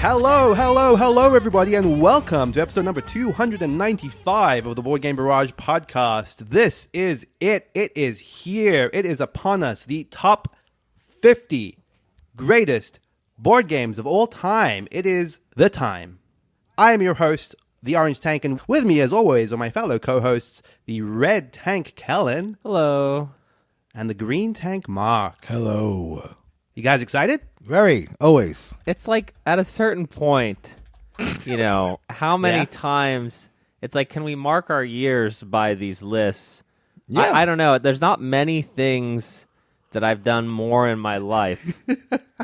Hello, everybody, and welcome to episode number 295 of the Board Game Barrage podcast. This is it. It is here. It is upon us. The top 50 greatest board games of all time. It is the time. I am your host, the Orange Tank, and with me, as always, are my fellow co-hosts, the Red Tank, Kellen. Hello. And the Green Tank, Mark. Hello. You guys excited? Very, always. It's like at a certain point, how many times it's like, can we mark our years by these lists? Yeah. I don't know. There's not many things that I've done more in my life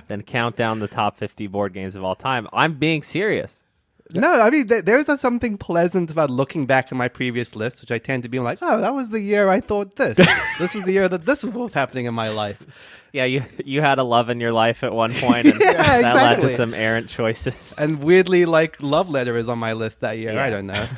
than count down the top 50 board games of all time. I'm being serious. No, I mean, there's something pleasant about looking back to my previous list, which I tend to be like, oh, that was the year I thought this. This is the year that this is what was happening in my life. Yeah, you had a love in your life at one point, and that led to some errant choices. And weirdly, like, Love Letter is on my list that year. Yeah. I don't know.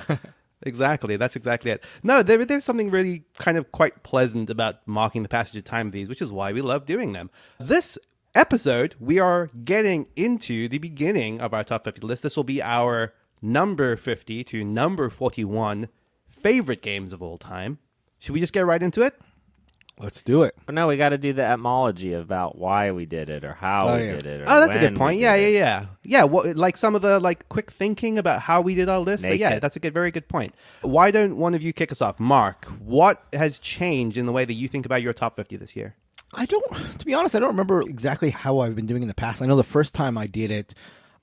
Exactly. That's exactly it. No, there's something really kind of quite pleasant about marking the passage of time of these, which is why we love doing them. This episode, we are getting into the beginning of our top 50 list. This will be our number 50 to number 41 favorite games of all time. Should we just get right into it? Let's do it. But no, we got to do the etymology about why we did it or how we did it. Or that's a good when point. we Yeah. did it. Yeah, like some of the quick thinking about how we did our list. So yeah, that's a very good point. Why don't one of you kick us off? Mark, what has changed in the way that you think about your top 50 this year? To be honest, I don't remember exactly how I've been doing in the past. I know the first time I did it,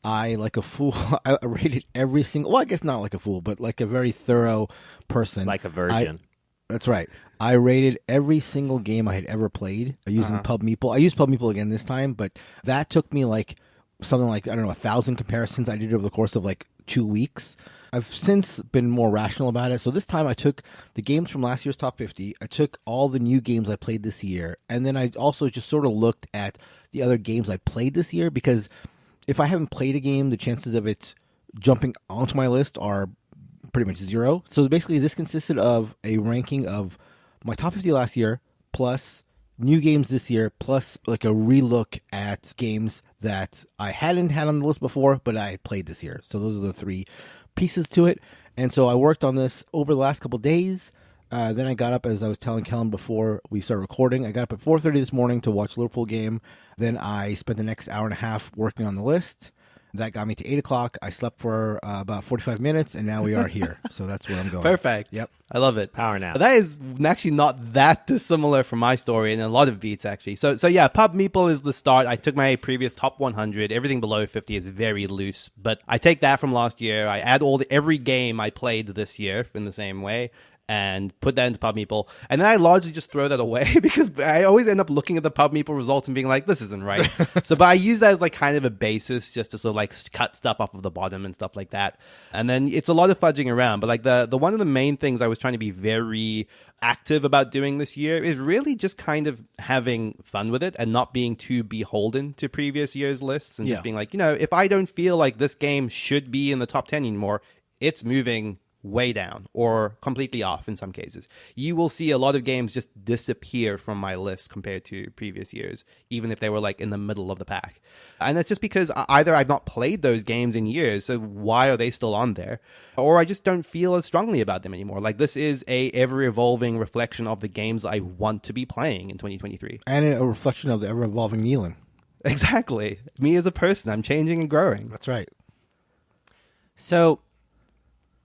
I, like a fool, I rated every single, well, I guess not like a fool, but like a very thorough person. Like a virgin. That's right. I rated every single game I had ever played using Pub Meeple. I used Pub Meeple again this time, but that took me something like, 1,000 comparisons I did over the course of 2 weeks. I've since been more rational about it. So this time I took the games from last year's top 50. I took all the new games I played this year. And then I also just sort of looked at the other games I played this year, because if I haven't played a game, the chances of it jumping onto my list are pretty much zero. So basically this consisted of a ranking of my top 50 last year, plus new games this year, plus a relook at games that I hadn't had on the list before, but I played this year. So those are the three pieces to it. And so I worked on this over the last couple of days. Then I got up, as I was telling Kellen before we started recording, I got up at 4:30 this morning to watch Liverpool game. Then I spent the next hour and a half working on the list. That got me to 8 o'clock. I slept for about 45 minutes, and now we are here. So that's where I'm going. Perfect. Yep. I love it. Power nap. That is actually not that dissimilar from my story in a lot of beats, actually. So yeah, Pub Meeple is the start. I took my previous top 100. Everything below 50 is very loose, but I take that from last year. I add every game I played this year in the same way, and put that into Pub Meeple. And then I largely just throw that away because I always end up looking at the Pub Meeple results and being like, this isn't right. But I use that as kind of a basis just to sort of cut stuff off of the bottom and stuff like that. And then it's a lot of fudging around. But the one of the main things I was trying to be very active about doing this year is really just kind of having fun with it and not being too beholden to previous year's lists and just being like, if I don't feel like this game should be in the top 10 anymore, it's moving way down or completely off in some cases. You will see a lot of games just disappear from my list compared to previous years, even if they were in the middle of the pack. And that's just because either I've not played those games in years, so why are they still on there? Or I just don't feel as strongly about them anymore. This is a ever-evolving reflection of the games I want to be playing in 2023. And a reflection of the ever-evolving Neilan. Exactly. Me as a person, I'm changing and growing. That's right. So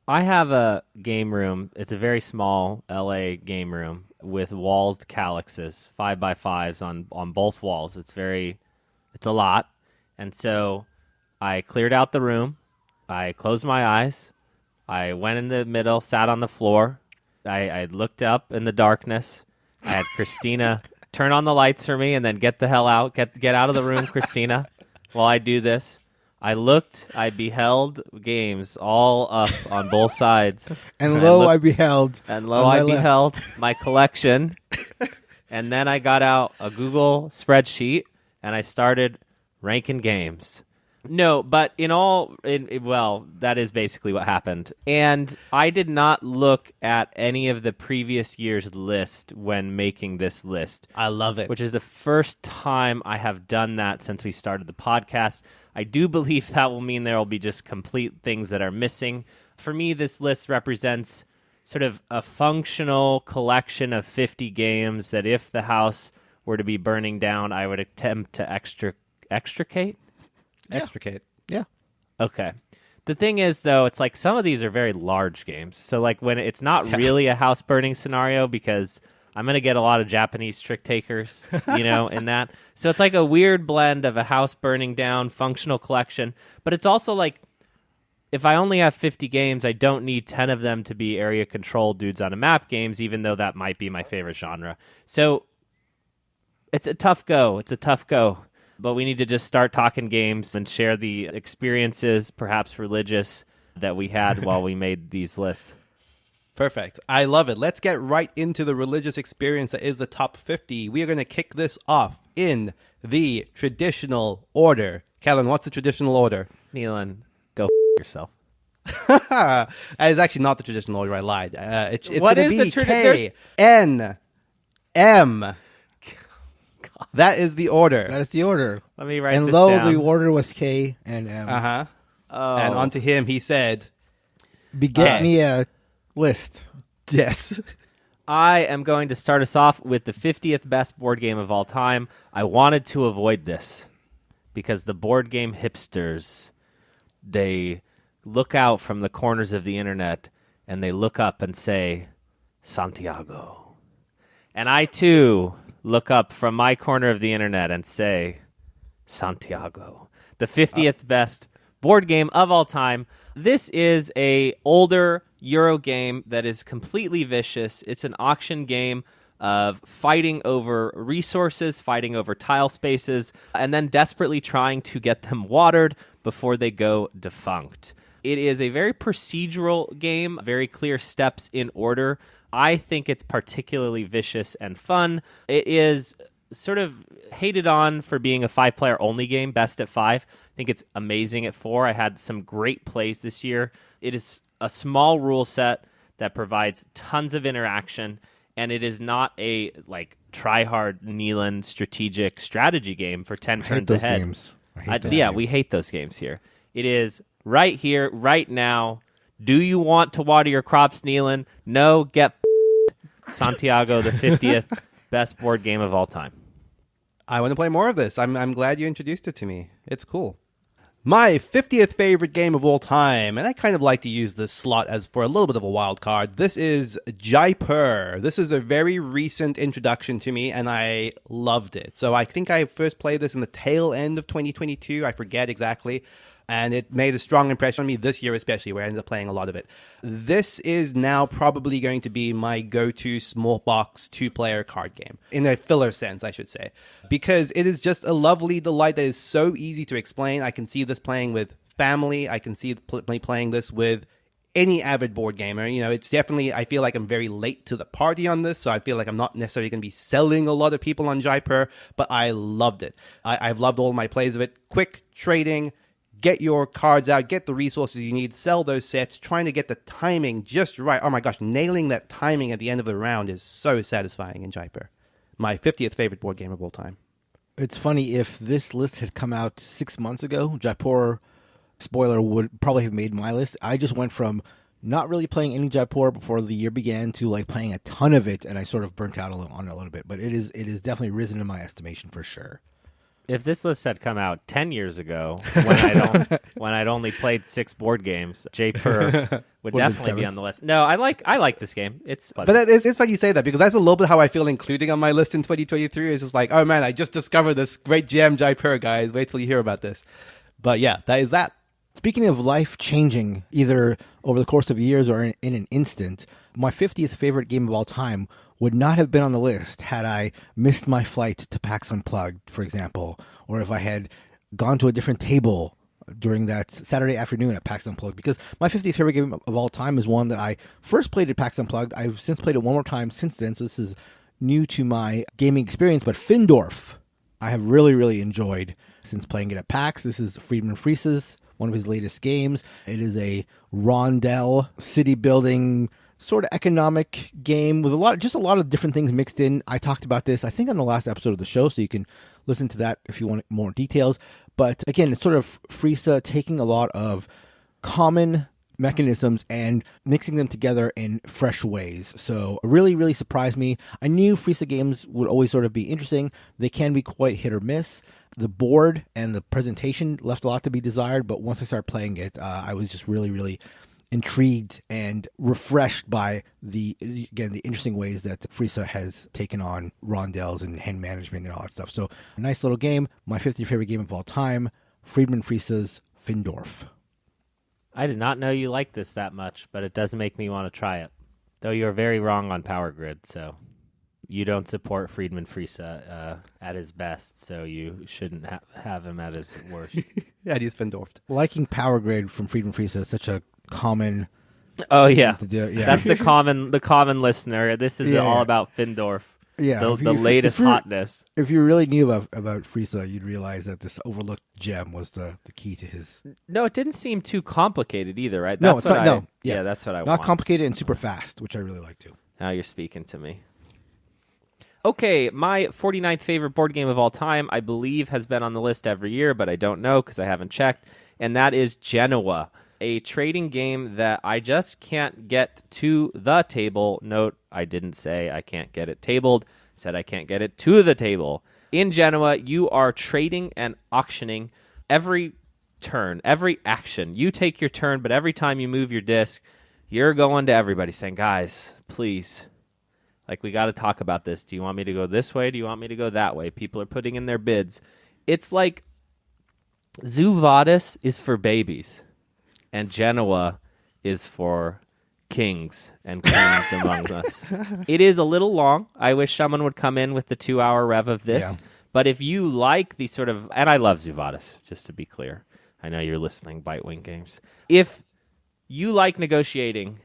I have a game room. It's a very small LA game room with walled calyxes, 5x5s on both walls. It's a lot. And so I cleared out the room. I closed my eyes. I went in the middle, sat on the floor. I looked up in the darkness. I had Christina turn on the lights for me and then get the hell out. Get out of the room, Christina, while I do this. I beheld games all up on both sides. And lo, I beheld my collection. And then I got out a Google spreadsheet and I started ranking games. No, but that is basically what happened. And I did not look at any of the previous year's list when making this list. I love it. Which is the first time I have done that since we started the podcast. I do believe that will mean there will be just complete things that are missing. For me, this list represents sort of a functional collection of 50 games that if the house were to be burning down, I would attempt to extricate? Extricate. Yeah. Okay. The thing is, though, it's like some of these are very large games. So, like, when it's not really a house burning scenario, because I'm going to get a lot of Japanese trick takers, in that. So it's like a weird blend of a house burning down functional collection. But it's also like, if I only have 50 games, I don't need 10 of them to be area control dudes on a map games, even though that might be my favorite genre. So it's a tough go. But we need to just start talking games and share the experiences, perhaps religious, that we had while we made these lists. Perfect. I love it. Let's get right into the religious experience that is the top 50. We are going to kick this off in the traditional order. Kellen, what's the traditional order? Neilan, go yourself. That is actually not the traditional order. I lied. It's what going is to be K, N, M. That is the order. That is the order. Let me write and this lo, down. the order was K and M. Uh-huh. Oh. And onto him, he said, Beget me a list. yes. I am going to start us off with the 50th best board game of all time. I wanted to avoid this because the board game hipsters, they look out from the corners of the internet and they look up and say, Santiago. And I, too, look up from my corner of the internet and say, Santiago. The 50th best board game of all time. This is a older Euro game that is completely vicious. It's an auction game of fighting over resources, fighting over tile spaces, and then desperately trying to get them watered before they go defunct. It is a very procedural game, very clear steps in order. I think it's particularly vicious and fun. It is sort of hated on for being a 5-player only game, best at 5. I think it's amazing at 4. I had some great plays this year. It is a small rule set that provides tons of interaction, and it is not a try-hard Neilan strategic strategy game for 10 turns ahead. Games. We hate those games here. It is right here, right now. Do you want to water your crops, Neilan? No, get Santiago, the 50th best board game of all time. I want to play more of this. I'm glad you introduced it to me. It's cool. My 50th favorite game of all time, and I kind of like to use this slot as for a little bit of a wild card. This is Jaipur. This is a very recent introduction to me, and I loved it. So I think I first played this in the tail end of 2022. I forget exactly. And it made a strong impression on me this year, especially, where I ended up playing a lot of it. This is now probably going to be my go-to small box 2-player card game, in a filler sense, I should say, because it is just a lovely delight that is so easy to explain. I can see this playing with family. I can see me playing this with any avid board gamer. It's definitely, I feel like I'm very late to the party on this, so I feel like I'm not necessarily going to be selling a lot of people on Jaipur, but I loved it. I've loved all my plays of it. Quick trading. Get your cards out, get the resources you need, sell those sets, trying to get the timing just right. Oh my gosh, nailing that timing at the end of the round is so satisfying in Jaipur. My 50th favorite board game of all time. It's funny, if this list had come out 6 months ago, Jaipur, spoiler, would probably have made my list. I just went from not really playing any Jaipur before the year began to playing a ton of it, and I sort of burnt out on it a little bit. But it is definitely risen in my estimation for sure. If this list had come out 10 years ago, when I'd only played 6 board games, Jaipur would definitely be on the list. No, I like this game. It's pleasant. But it's funny you say that, because that's a little bit how I feel including on my list in 2023. It's just like, oh man, I just discovered this great gem, Jaipur, guys. Wait till you hear about this. But yeah, that is that. Speaking of life changing, either over the course of years or in an instant, my 50th favorite game of all time would not have been on the list had I missed my flight to PAX Unplugged, for example, or if I had gone to a different table during that Saturday afternoon at PAX Unplugged, because my 50th favorite game of all time is one that I first played at PAX Unplugged. I've since played it one more time since then, so this is new to my gaming experience, but Findorff, I have really, really enjoyed since playing it at PAX. This is Friedman Fries's, one of his latest games. It is a rondel city building sort of economic game with a lot of different things mixed in. I talked about this, I think, on the last episode of the show, so you can listen to that if you want more details. But again, it's sort of Frieza taking a lot of common mechanisms and mixing them together in fresh ways. So it really, really surprised me. I knew Frieza games would always sort of be interesting. They can be quite hit or miss. The board and the presentation left a lot to be desired, but once I started playing it, I was just really, really intrigued and refreshed by the interesting ways that Frieza has taken on rondels and hand management and all that stuff. So a nice little game. My 50th favorite game of all time, Friedman Friesa's Findorff. I did not know you liked this that much, but it does make me want to try it. Though you're very wrong on Power Grid, so you don't support Friedman Friesa at his best, so you shouldn't have him at his worst. Yeah, he's Findorff. Liking Power Grid from Friedman Friesa is such a common... Oh, yeah. Yeah. That's the common listener. This is all about Findorff. Yeah, the latest hotness. If you really knew about Frieza, you'd realize that this overlooked gem was the key to his... No, it didn't seem too complicated either, right? No, it's not. No. Yeah, that's what I want. Not complicated and super fast, which I really like too. Now you're speaking to me. Okay, my 49th favorite board game of all time, I believe, has been on the list every year, but I don't know because I haven't checked, and that is Genoa, a trading game that I just can't get to the table. Note, I didn't say I can't get it tabled, said I can't get it to the table. In Genoa, you are trading and auctioning every turn, every action. You take your turn, but every time you move your disc, you're going to everybody saying, guys, please, like, we got to talk about this. Do you want me to go this way? Do you want me to go that way? People are putting in their bids. It's like Zoo Vadis is for babies, and Genoa is for kings and queens among us. It is a little long. I wish someone would come in with the 2-hour rev of this. Yeah. But if you like the sort of... And I love Zoo Vadis, just to be clear. I know you're listening, Bitewing Games. If you like negotiating...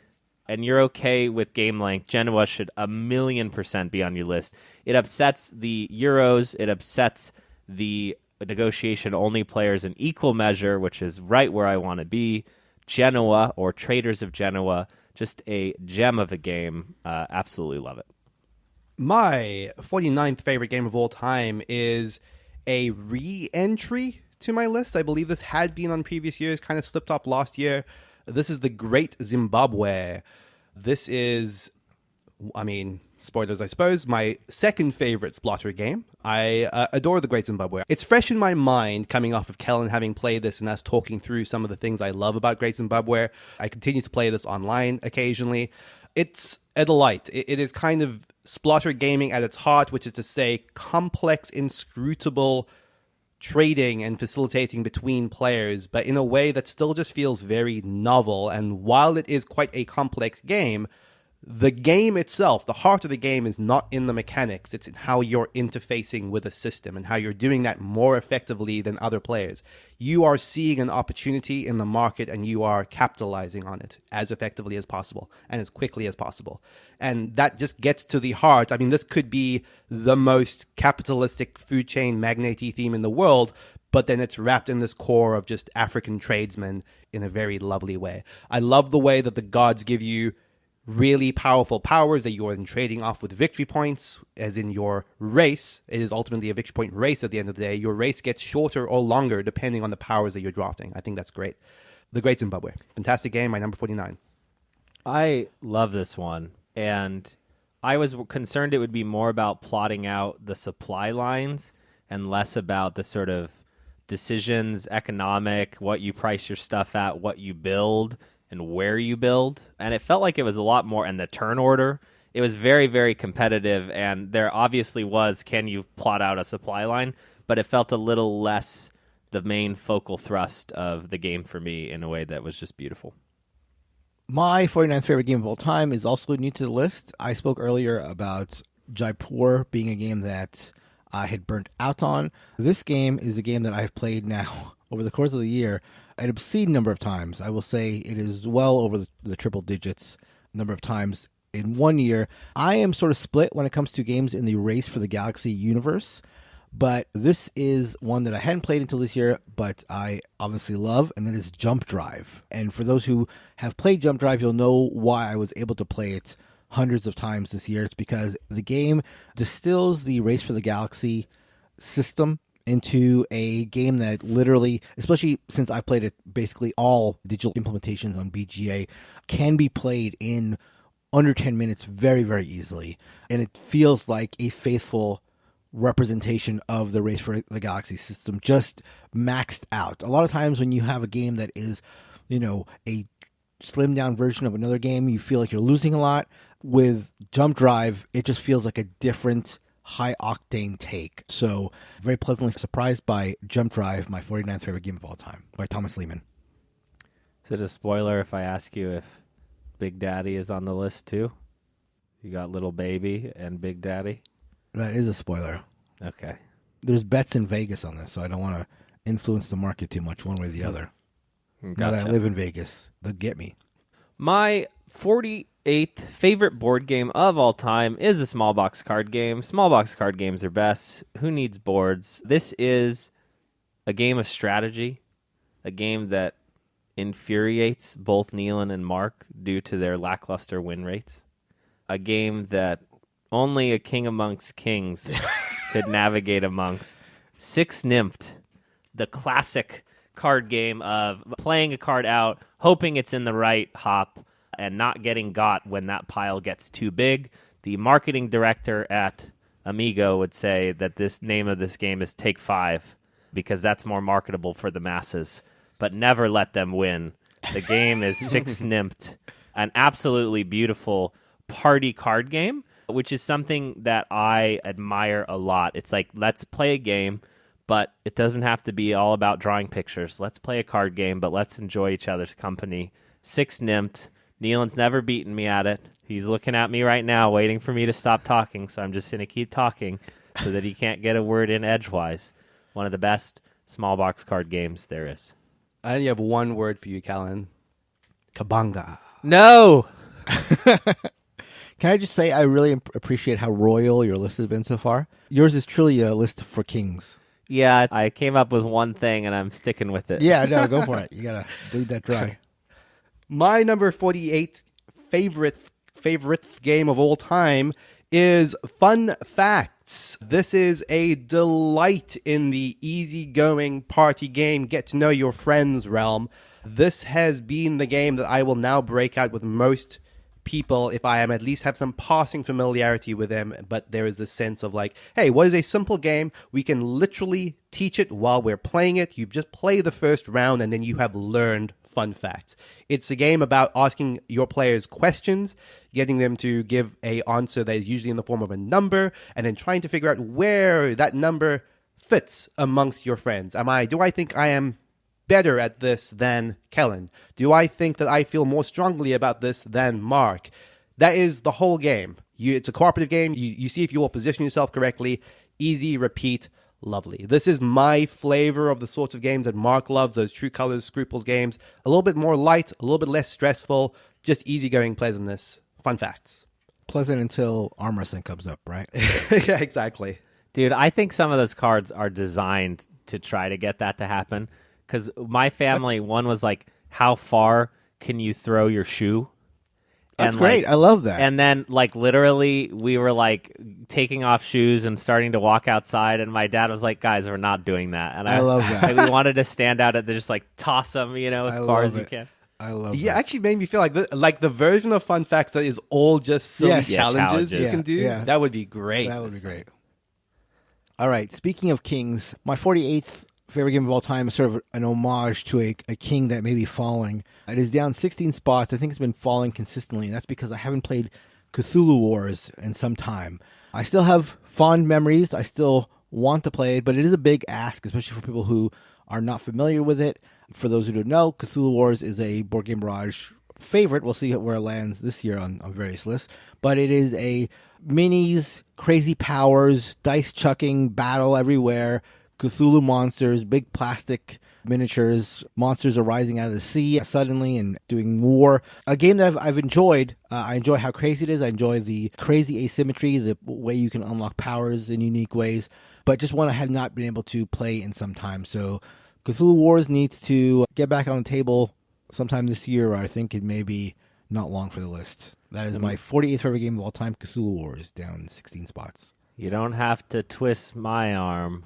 and you're okay with game length, Genoa should 1,000,000% be on your list. It upsets the Euros. It upsets the negotiation-only players in equal measure, which is right where I want to be. Genoa, or Traders of Genoa, just a gem of a game. Absolutely love it. My 49th favorite game of all time is a re-entry to my list. I believe this had been on previous years, kind of slipped off last year. This is The Great Zimbabwe. This is, I mean, spoilers, I suppose, my second favorite Splotter game. I adore The Great Zimbabwe. It's fresh in my mind coming off of Kellen having played this and us talking through some of the things I love about Great Zimbabwe. I continue to play this online occasionally. It's a delight. It is kind of Splotter gaming at its heart, which is to say complex, inscrutable trading and facilitating between players, but in a way that still just feels very novel. And while it is quite a complex game, the game itself, the heart of the game, is not in the mechanics. It's in how you're interfacing with a system and how you're doing that more effectively than other players. You are seeing an opportunity in the market and you are capitalizing on it as effectively as possible and as quickly as possible. And that just gets to the heart. I mean, this could be the most capitalistic food chain magnate theme in the world, but then it's wrapped in this core of just African tradesmen in a very lovely way. I love the way that the gods give you really powerful powers that you are then trading off with victory points, as in your race. It is ultimately a victory point race at the end of the day. Your race gets shorter or longer depending on the powers that you're drafting. I think that's great. The Great Zimbabwe. Fantastic game, my number 49. I love this one, and I was concerned it would be more about plotting out the supply lines and less about the sort of decisions, economic, what you price your stuff at, what you build, and where you build. And it felt like it was a lot more, and the turn order. It was very, very competitive, and there obviously was, can you plot out a supply line? But it felt a little less the main focal thrust of the game for me in a way that was just beautiful. My 49th favorite game of all time is also new to the list. I spoke earlier about Jaipur being a game that I had burnt out on. This game is a game that I've played now over the course of the year an obscene number of times. I will say it is well over the triple digits number of times in 1 year. I am sort of split when it comes to games in the Race for the Galaxy universe, but this is one that I hadn't played until this year, but I obviously love, and that is Jump Drive. And for those who have played Jump Drive, you'll know why I was able to play it hundreds of times this year. It's because the game distills the Race for the Galaxy system into a game that literally, especially since I played it basically all digital implementations on BGA, can be played in under 10 minutes very, very easily. And it feels like a faithful representation of the Race for the Galaxy system, just maxed out. A lot of times when you have a game that is, a slimmed down version of another game, you feel like you're losing a lot. With Jump Drive, it just feels like a different high octane take. So very pleasantly surprised by Jump Drive, my 49th favorite game of all time, by Thomas Lehman. Is it a spoiler if I ask you if Big Daddy is on the list too? You got Little Baby and Big Daddy? That is a spoiler. Okay. There's bets in Vegas on this, so I don't want to influence the market too much one way or the other. Gotcha. Now that I live in Vegas, they'll get me. My 48th favorite board game of all time is a small box card game. Small box card games are best. Who needs boards? This is a game of strategy, a game that infuriates both Neilan and Mark due to their lackluster win rates, a game that only a king amongst kings could navigate amongst. Six Nimmt, the classic card game of playing a card out, hoping it's in the right hop, and not getting got when that pile gets too big. The marketing director at Amigo would say that this name of this game is Take 5 because that's more marketable for the masses, but never let them win. The game is Six Nimmt, an absolutely beautiful party card game, which is something that I admire a lot. It's like, let's play a game, but it doesn't have to be all about drawing pictures. Let's play a card game, but let's enjoy each other's company. Six Nimmt. Neilan's never beaten me at it. He's looking at me right now, waiting for me to stop talking, so I'm just going to keep talking so that he can't get a word in edgewise. One of the best small box card games there is. I only have one word for you, Kellen. Kabanga. No! Can I just say I really appreciate how royal your list has been so far? Yours is truly a list for kings. Yeah, I came up with one thing, and I'm sticking with it. Yeah, no, go for it. You got to bleed that dry. My number 48 favorite game of all time is Fun Facts. This is a delight in the easygoing party game, get to know your friends realm. This has been the game that I will now break out with most people if I am at least have some passing familiarity with them, but there is this sense of like, hey, what is a simple game? We can literally teach it while we're playing it. You just play the first round and then you have learned fun facts. It's a game about asking your players questions, getting them to give a answer that is usually in the form of a number, and then trying to figure out where that number fits amongst your friends. Do I think I am better at this than Kellen? Do I think that I feel more strongly about this than Mark? That is the whole game. It's a cooperative game. You see if you will position yourself correctly. Easy, repeat, lovely. This is my flavor of the sorts of games that Mark loves, those True Colors, Scruples games. A little bit more light, a little bit less stressful, just easygoing pleasantness. Fun facts. Pleasant until arm wrestling comes up, right? Yeah, exactly. Dude, I think some of those cards are designed to try to get that to happen. Because my family, one was like, how far can you throw your shoe? That's great. I love that. And then, like, literally, we were, like, taking off shoes and starting to walk outside, and my dad was like, guys, we're not doing that. And I love that. Like, we wanted to stand out at the, just, like, toss them, as far as you can. I love Yeah, that. actually made me feel like the version of Fun Facts that is all just silly challenges you can do. Yeah. That would be great. That would be great. All right. Speaking of kings, my 48th favorite game of all time is sort of an homage to a king that may be falling. It is down 16 spots. I think it's been falling consistently, and that's because I haven't played Cthulhu Wars in some time. I still have fond memories. I still want to play it, but it is a big ask, especially for people who are not familiar with it. For those who don't know, Cthulhu Wars is a Board Game Barrage favorite. We'll see where it lands this year on various lists. But it is a minis, crazy powers, dice chucking, battle everywhere, Cthulhu monsters, big plastic miniatures, monsters arising out of the sea suddenly and doing war. A game that I've enjoyed. I enjoy how crazy it is. I enjoy the crazy asymmetry, the way you can unlock powers in unique ways, but just one I have not been able to play in some time. So Cthulhu Wars needs to get back on the table sometime this year, or I think it may be not long for the list. That is my 48th favorite game of all time, Cthulhu Wars, down 16 spots. You don't have to twist my arm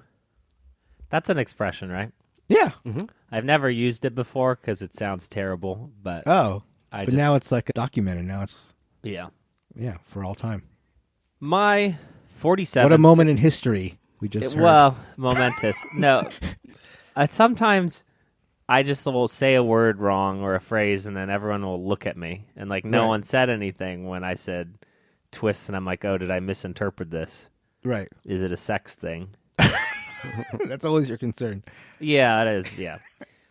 That's an expression, right? Yeah. I've never used it before because it sounds terrible, but Oh. I But just, now it's like documented. Now it's, yeah. yeah, for all time. My 47th. What a moment in history we just heard. Well, momentous. No, sometimes I just will say a word wrong or a phrase, and then everyone will look at me, and like no Right. one said anything when I said twist, and I'm like, oh, did I misinterpret this? Right. Is it a sex thing? That's always your concern. Yeah, it is. Yeah.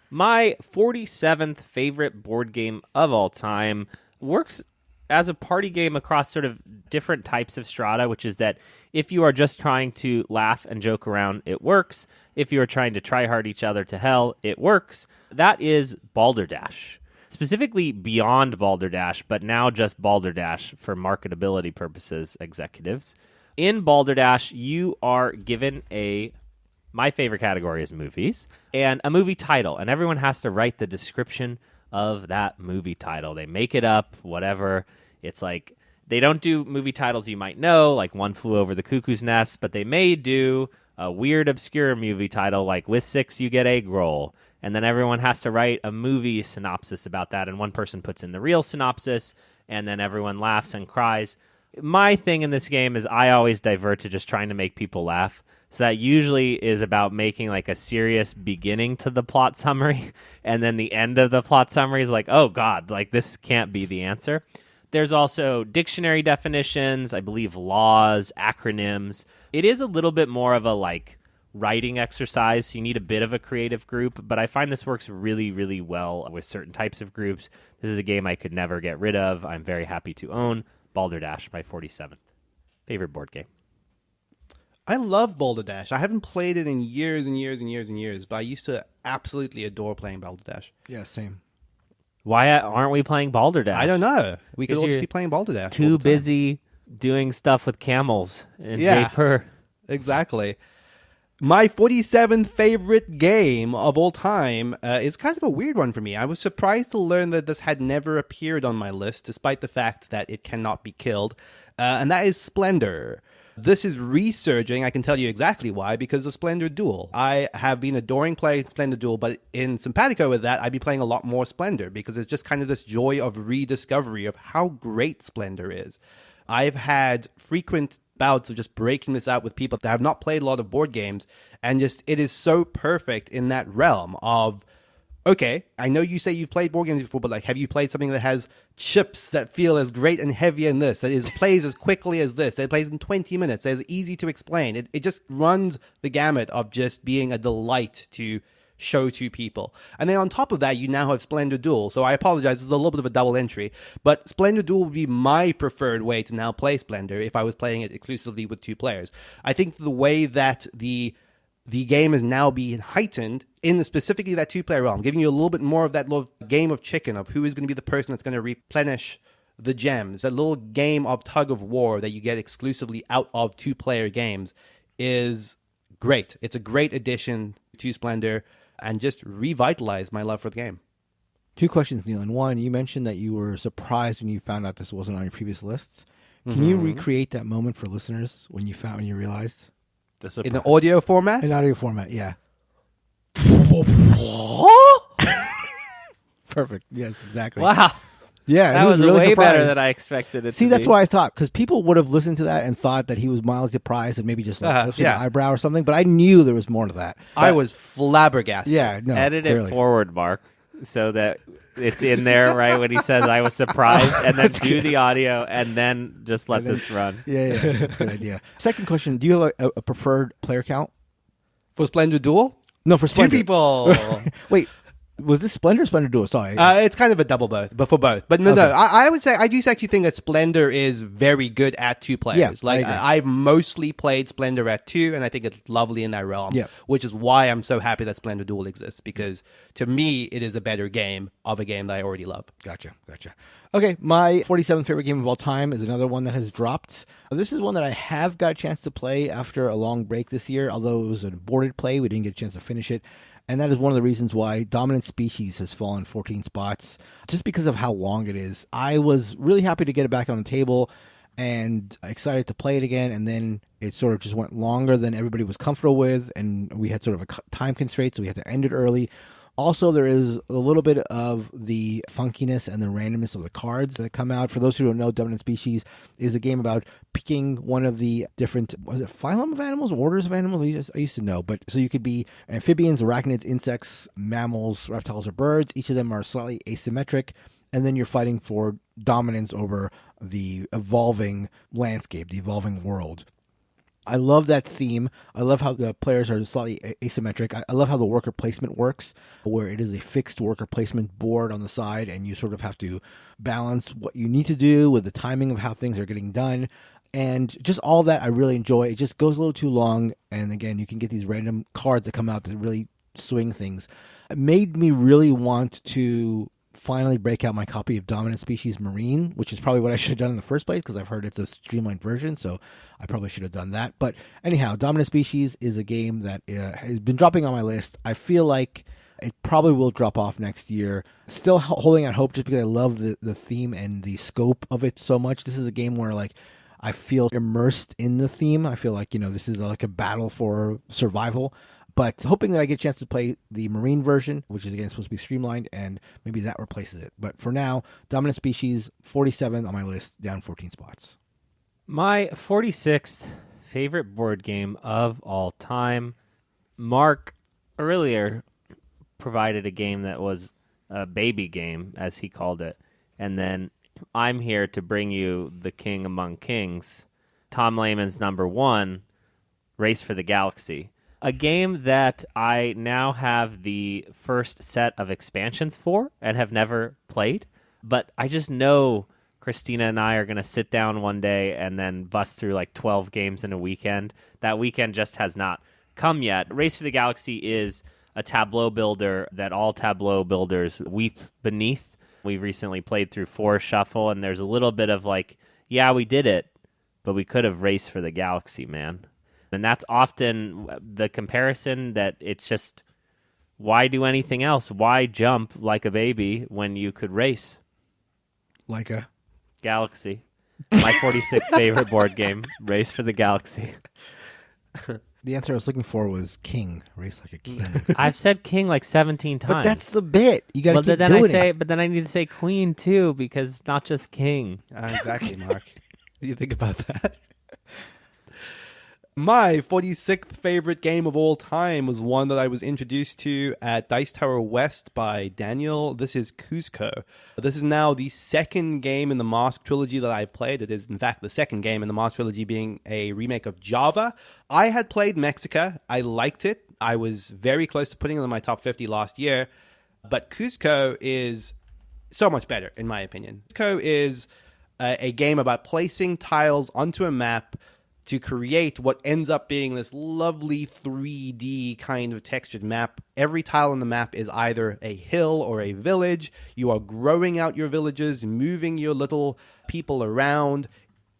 My 47th favorite board game of all time works as a party game across sort of different types of strata, which is that if you are just trying to laugh and joke around, it works. If you are trying to try hard each other to hell, it works. That is Balderdash. Specifically beyond Balderdash, but now just Balderdash for marketability purposes, executives. In Balderdash, you are given my favorite category is movies, and a movie title, and everyone has to write the description of that movie title. They make it up, whatever. It's like, they don't do movie titles you might know, like One Flew Over the Cuckoo's Nest, but they may do a weird, obscure movie title, like With Six You Get Egg Roll, and then everyone has to write a movie synopsis about that, and one person puts in the real synopsis, and then everyone laughs and cries. My thing in this game is I always divert to just trying to make people laugh. So that usually is about making like a serious beginning to the plot summary, and then the end of the plot summary is like, oh God, like this can't be the answer. There's also dictionary definitions, I believe laws, acronyms. It is a little bit more of a like writing exercise. So you need a bit of a creative group, but I find this works really, really well with certain types of groups. This is a game I could never get rid of. I'm very happy to own. Balderdash, my 47th favorite board game. I love Balderdash. I haven't played it in years and years and years and years, but I used to absolutely adore playing Balderdash. Yeah, same. Why aren't we playing Balderdash? I don't know. We could all just you're be playing Balderdash. all Too the time. busy doing stuff with camels in Yeah. Jaipur. Exactly. My 47th favorite game of all time is kind of a weird one for me. I was surprised to learn that this had never appeared on my list, despite the fact that it cannot be killed, and that is Splendor. This is resurging. I can tell you exactly why, because of Splendor Duel. I have been adoring playing Splendor Duel, but in simpatico with that, I'd be playing a lot more Splendor, because it's just kind of this joy of rediscovery of how great Splendor is. I've had frequent bouts of just breaking this out with people that have not played a lot of board games, and just it is so perfect in that realm of, okay, I know you say you've played board games before, but like, have you played something that has chips that feel as great and heavy in this, that plays as quickly as this, that plays in 20 minutes, that is easy to explain? It just runs the gamut of just being a delight to show to people. And then on top of that, you now have Splendor Duel. So I apologize, this is a little bit of a double entry, but Splendor Duel would be my preferred way to now play Splendor if I was playing it exclusively with two players. I think the way that the game is now being heightened in specifically that two-player realm, giving you a little bit more of that little game of chicken of who is going to be the person that's going to replenish the gems, that little game of tug of war that you get exclusively out of two-player games, is great. It's a great addition to Splendor and just revitalized my love for the game. Two questions, Neilan. One, you mentioned that you were surprised when you found out this wasn't on your previous lists. Can you recreate that moment for listeners when you realized? In the audio format? In audio format, yeah. Perfect. Yes, exactly. Wow. Yeah, That he was really way surprised. better than I expected it See, to that's be. what I thought, because people would have listened to that and thought that he was mildly surprised and maybe just like lifted yeah. an eyebrow or something, but I knew there was more to that. I was flabbergasted. Yeah, no, Edit clearly. it forward, Mark, so that it's in there, right, when he says I was surprised, and then do the audio, and then just let this run. Yeah, that's a good idea. Second question, do you have a preferred player count? For Splendor Duel? No, for Two Splendor. people. Wait, was this Splendor or Splendor Duel? Sorry. It's kind of a double both, but for both. But no, I would say I do actually think that Splendor is very good at two players. Yeah, like I agree. I've mostly played Splendor at two, and I think it's lovely in that realm. Yeah. Which is why I'm so happy that Splendor Duel exists, because to me it is a better game of a game that I already love. Gotcha. Okay, my 47th favorite game of all time is another one that has dropped. This is one that I have got a chance to play after a long break this year, although it was an aborted play. We didn't get a chance to finish it. And that is one of the reasons why Dominant Species has fallen 14 spots, just because of how long it is. I was really happy to get it back on the table and excited to play it again, and then It sort of just went longer than everybody was comfortable with, and we had sort of a time constraint, so we had to end it early. Also, there is a little bit of the funkiness and the randomness of the cards that come out. For those who don't know, Dominant Species is a game about picking one of the different, was it phylum of animals, orders of animals? I used to know. But so you could be amphibians, arachnids, insects, mammals, reptiles, or birds. Each of them are slightly asymmetric. And then you're fighting for dominance over the evolving landscape, the evolving world. I love that theme. I love how the players are slightly asymmetric. I love how the worker placement works, where it is a fixed worker placement board on the side, and you sort of have to balance what you need to do with the timing of how things are getting done. And just all that I really enjoy. It just goes a little too long, and again, you can get these random cards that come out that really swing things. It made me really want to finally break out my copy of Dominant Species Marine, which is probably what I should have done in the first place, because I've heard it's a streamlined version, so I probably should have done that. But anyhow, Dominant Species is a game that has been dropping on my list. I feel like it probably will drop off next year. Still holding out hope just because I love the theme and the scope of it so much. This is a game where like I feel immersed in the theme. I feel like, this is like a battle for survival. But hoping that I get a chance to play the Marine version, which is, again, supposed to be streamlined, and maybe that replaces it. But for now, Dominant Species, 47 on my list, down 14 spots. My 46th favorite board game of all time. Mark earlier provided a game that was a baby game, as he called it. And then I'm here to bring you the king among kings, Tom Lehman's number one, Race for the Galaxy. A game that I now have the first set of expansions for and have never played. But I just know Christina and I are going to sit down one day and then bust through like 12 games in a weekend. That weekend just has not come yet. Race for the Galaxy is a tableau builder that all tableau builders weep beneath. We recently played through Forest Shuffle, and there's a little bit of like, yeah, we did it, but we could have raced for the galaxy, man. And that's often the comparison, that it's just, why do anything else? Why jump like a baby when you could race? Like a Galaxy. My 46th favorite board game, Race for the Galaxy. The answer I was looking for was king. Race like a king. I've said king like 17 times. But that's the bit. You got to keep doing it. But then I need to say queen too, because it's not just king. Exactly, Mark. Do you think about that? My 46th favorite game of all time was one that I was introduced to at Dice Tower West by Daniel. This is Cuzco. This is now the second game in the Mask trilogy that I've played. It is, in fact, the second game in the Mask trilogy, being a remake of Java. I had played Mexica. I liked it. I was very close to putting it in my top 50 last year. But Cuzco is so much better, in my opinion. Cuzco is a game about placing tiles onto a map to create what ends up being this lovely 3D kind of textured map. Every tile on the map is either a hill or a village. You are growing out your villages, moving your little people around,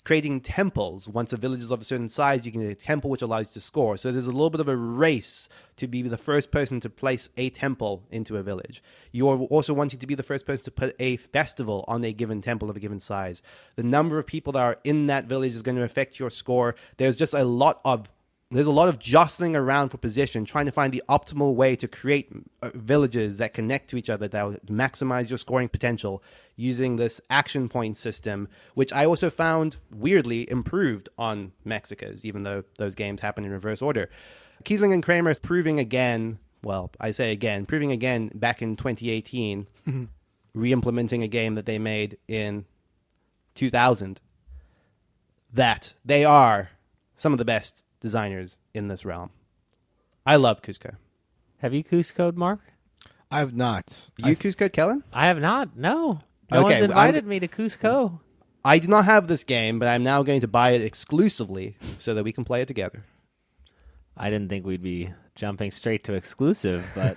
creating temples. Once a village is of a certain size, you can get a temple which allows you to score. So there's a little bit of a race to be the first person to place a temple into a village. You are also wanting to be the first person to put a festival on a given temple of a given size. The number of people that are in that village is going to affect your score. There's a lot of jostling around for position, trying to find the optimal way to create villages that connect to each other, that will maximize your scoring potential using this action point system, which I also found weirdly improved on Mexica's, even though those games happen in reverse order. Kiesling and Kramer proving again back in 2018, re-implementing a game that they made in 2000, that they are some of the best designers in this realm. I love Cuzco. Have you Cuzco'd, Mark? I have not. You Cuzco'd, Kellen? I have not, no. No one's invited me to Cuzco. I do not have this game, but I'm now going to buy it exclusively so that we can play it together. I didn't think we'd be jumping straight to exclusive, but...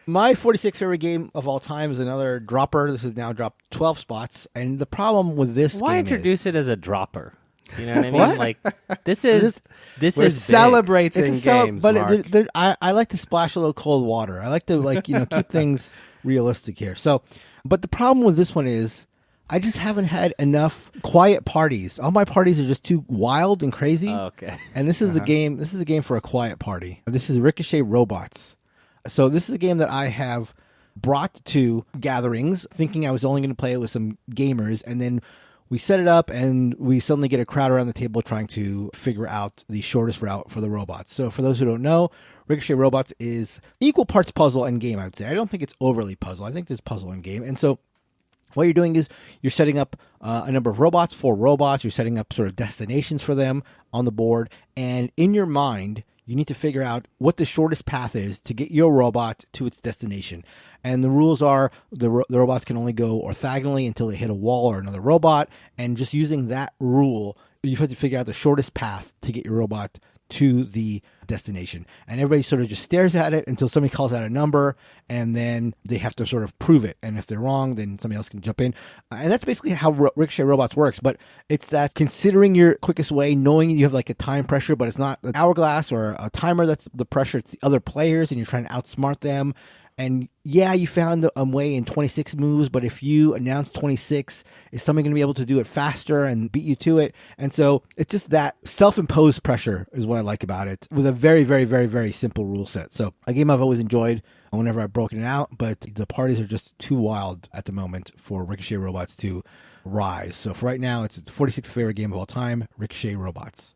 My 46th favorite game of all time is another dropper. This has now dropped 12 spots, and the problem with this game is... Why introduce it as a dropper? Do you know what I mean? What? Like, this is We're celebrating it's games, but Mark. I like to splash a little cold water. I like to keep things realistic here. So, but the problem with this one is I just haven't had enough quiet parties. All my parties are just too wild and crazy. Oh, okay. And this is the game. This is a game for a quiet party. This is Ricochet Robots. So this is a game that I have brought to gatherings, thinking I was only going to play it with some gamers, and then we set it up, and we suddenly get a crowd around the table trying to figure out the shortest route for the robots. So for those who don't know, Ricochet Robots is equal parts puzzle and game, I would say. I don't think it's overly puzzle. I think there's puzzle and game. And so what you're doing is you're setting up a number of robots, 4 robots. You're setting up sort of destinations for them on the board. And in your mind, you need to figure out what the shortest path is to get your robot to its destination. And the rules are the robots can only go orthogonally until they hit a wall or another robot. And just using that rule, you have to figure out the shortest path to get your robot to the destination. And everybody sort of just stares at it until somebody calls out a number, and then they have to sort of prove it. And if they're wrong, then somebody else can jump in. And that's basically how Ricochet Robots works. But it's that considering your quickest way, knowing you have like a time pressure, but it's not an hourglass or a timer that's the pressure. It's the other players, and you're trying to outsmart them. And yeah, you found a way in 26 moves, but if you announce 26, is somebody going to be able to do it faster and beat you to it? And so it's just that self-imposed pressure is what I like about it, with a very, very, very, very simple rule set. So a game I've always enjoyed whenever I've broken it out, but the parties are just too wild at the moment for Ricochet Robots to rise. So for right now, it's the 46th favorite game of all time, Ricochet Robots.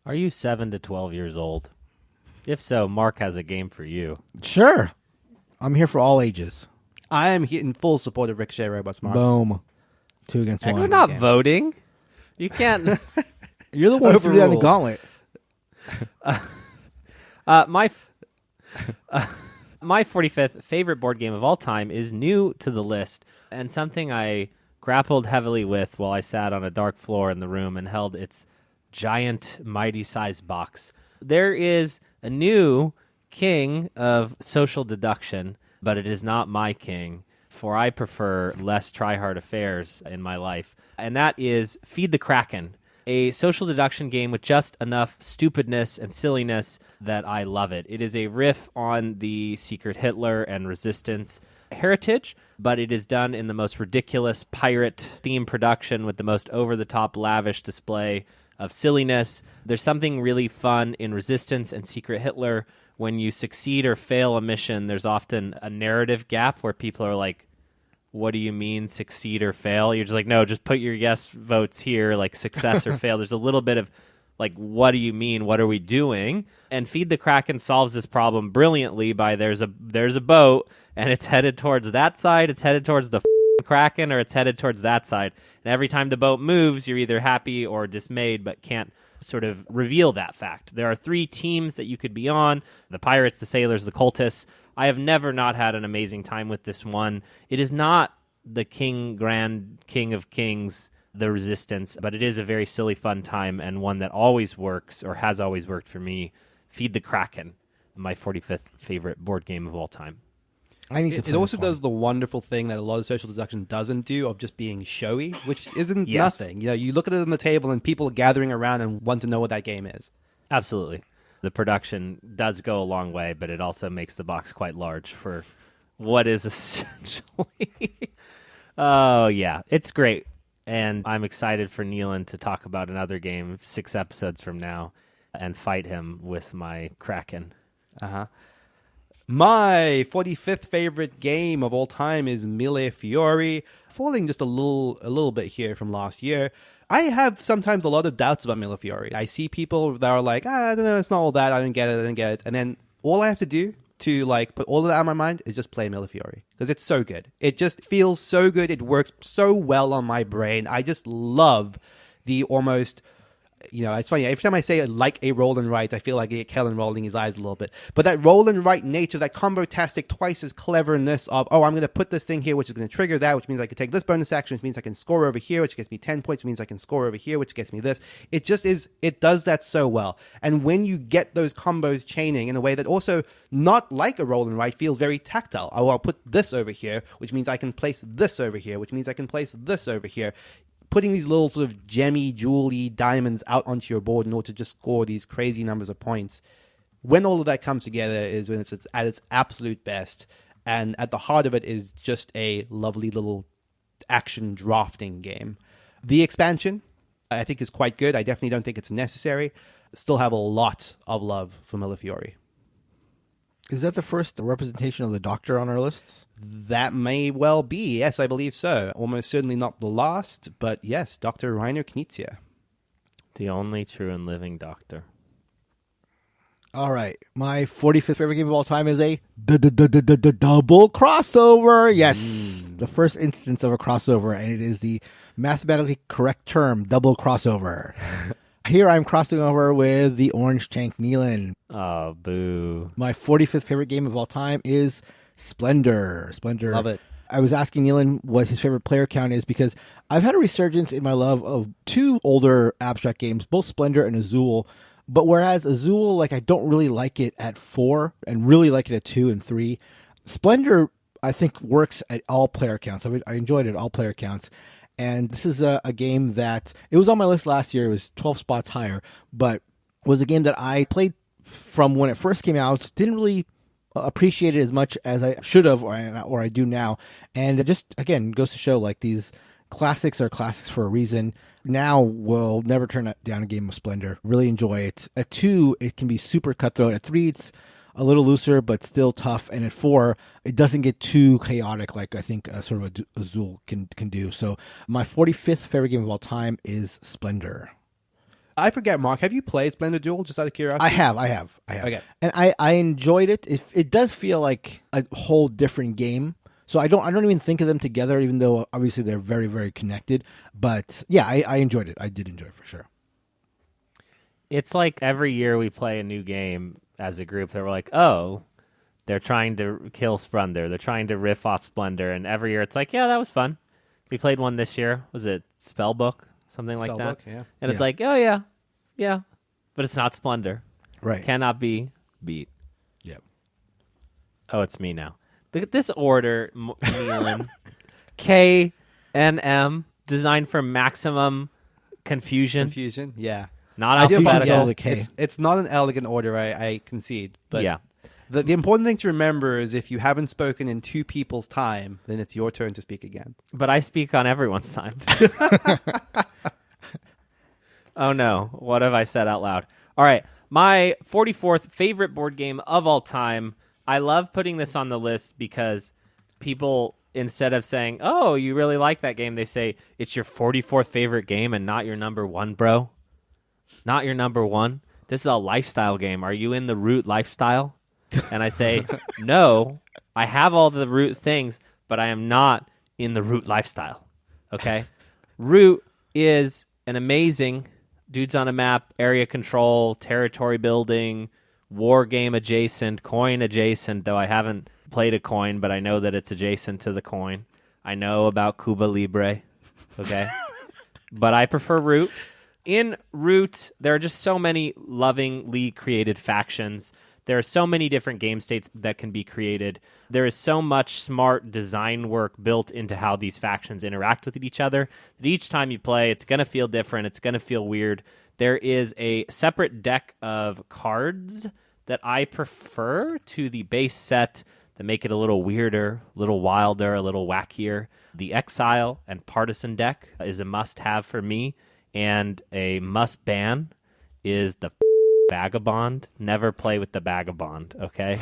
Are you 7 to 12 years old? If so, Mark has a game for you. Sure. I'm here for all ages. I am in full support of Ricochet Robots, Mark. Boom. 2 against 1. You're not voting. You can't. You're the one who threw down the gauntlet. My 45th favorite board game of all time is new to the list, and something I grappled heavily with while I sat on a dark floor in the room and held its giant, mighty-sized box. There is a new king of social deduction, but it is not my king, for I prefer less try-hard affairs in my life, and that is Feed the Kraken, a social deduction game with just enough stupidness and silliness that I love it. It is a riff on the Secret Hitler and Resistance heritage, but it is done in the most ridiculous pirate-themed production with the most over-the-top lavish display of silliness. There's something really fun in Resistance and Secret Hitler. When you succeed or fail a mission, there's often a narrative gap where people are like, what do you mean succeed or fail? You're just like, no, just put your yes votes here, like success or fail. There's a little bit of like, what do you mean? What are we doing? And Feed the Kraken solves this problem brilliantly by there's a boat and it's headed towards that side, it's headed towards the Kraken, or it's headed towards that side. And every time the boat moves, you're either happy or dismayed, but can't sort of reveal that fact. There are 3 teams that you could be on: the pirates, the sailors, the cultists. I have never not had an amazing time with this one. It is not the grand king of kings, the Resistance, but it is a very silly, fun time, and one that always works, or has always worked for me. Feed the Kraken, my 45th favorite board game of all time. It also does the wonderful thing that a lot of social deduction doesn't do, of just being showy, which isn't nothing. You know, you look at it on the table and people are gathering around and want to know what that game is. Absolutely. The production does go a long way, but it also makes the box quite large for what is essentially... Oh, yeah. It's great. And I'm excited for Neilan to talk about another game 6 episodes from now and fight him with my Kraken. Uh-huh. My 45th favorite game of all time is Mille Fiori, falling just a little bit here from last year. I have sometimes a lot of doubts about Mille Fiori. I see people that are like, I don't know, it's not all that, I don't get it. And then all I have to do to like put all of that out of my mind is just play Mille Fiori, because it's so good. It just feels so good. It works so well on my brain. I just love the almost... You know, it's funny. Every time I say like a roll and write, I feel like I get Kellen rolling his eyes a little bit. But that roll and write nature, that combo-tastic twice as cleverness of, oh, I'm going to put this thing here, which is going to trigger that, which means I can take this bonus action, which means I can score over here, which gets me 10 points, which means I can score over here, which gets me this. It just is, it does that so well. And when you get those combos chaining in a way that also, not like a roll and write, feels very tactile. Oh, I'll put this over here, which means I can place this over here, which means I can place this over here. Putting these little sort of gemmy, jewelry diamonds out onto your board in order to just score these crazy numbers of points. When all of that comes together is when it's at its absolute best. And at the heart of it is just a lovely little action drafting game. The expansion, I think, is quite good. I definitely don't think it's necessary. Still have a lot of love for Mille Fiori. Is that the first representation of the Doctor on our lists? That may well be. Yes, I believe so. Almost certainly not the last, but yes, Dr. Reiner Knizia. The only true and living Doctor. All right. My 45th favorite game of all time is a double crossover. Yes. The first instance of a crossover, and it is the mathematically correct term, double crossover. Here I'm crossing over with the Orange Tank Neilan. Oh, boo. My 45th favorite game of all time is Splendor. Splendor. Love it. I was asking Neilan what his favorite player count is because I've had a resurgence in my love of two older abstract games, both Splendor and Azul. But whereas Azul, like, I don't really like it at 4 and really like it at 2 and 3, Splendor, I think, works at all player counts. I enjoyed it at all player counts. And this is a game that, it was on my list last year. It was 12 spots higher, but was a game that I played from when it first came out. Didn't really appreciate it as much as I should have or I do now. And it just, again, goes to show, like, these classics are classics for a reason. Now we'll never turn down a game of Splendor. Really enjoy it. At 2, it can be super cutthroat. At 3, it's a little looser, but still tough. And at 4, it doesn't get too chaotic like I think sort of Azul can do. So my 45th favorite game of all time is Splendor. I forget, Mark, have you played Splendor Duel, just out of curiosity? I have. Okay. And I enjoyed it. It does feel like a whole different game. So I don't even think of them together, even though obviously they're very, very connected. But yeah, I enjoyed it. I did enjoy it for sure. It's like every year we play a new game as a group that we're like, oh, they're trying to kill Splendor. They're trying to riff off Splendor. And every year it's like, yeah, that was fun. We played one this year. Was it Spellbook? Something like that. Yeah. And it's like, oh, yeah. But it's not Splendor. Right. Cannot be beat. Yep. Oh, it's me now. Look at this order, Neilan. K and M, designed for maximum confusion. Confusion, yeah. Not I do alphabetical. apologize. It's not an elegant order, I concede. But yeah. The important thing to remember is if you haven't spoken in two people's time, then it's your turn to speak again. But I speak on everyone's time. Oh, no. What have I said out loud? All right. My 44th favorite board game of all time. I love putting this on the list because people, instead of saying, oh, you really like that game, they say, it's your 44th favorite game and not your number one, bro. Not your number one. This is a lifestyle game. Are you in the Root lifestyle? And I say, no, I have all the Root things, but I am not in the Root lifestyle. Okay? Root is an amazing dudes on a map, area control, territory building, war game adjacent, coin adjacent, though I haven't played a coin, but I know that it's adjacent to the coin. I know about Cuba Libre, okay? But I prefer Root. In Root, there are just so many lovingly created factions. There are so many different game states that can be created. There is so much smart design work built into how these factions interact with each other that each time you play, it's going to feel different. It's going to feel weird. There is a separate deck of cards that I prefer to the base set that make it a little weirder, a little wilder, a little wackier. The Exile and Partisan deck is a must-have for me, and a must-ban is the Vagabond. Never play with the Vagabond, okay?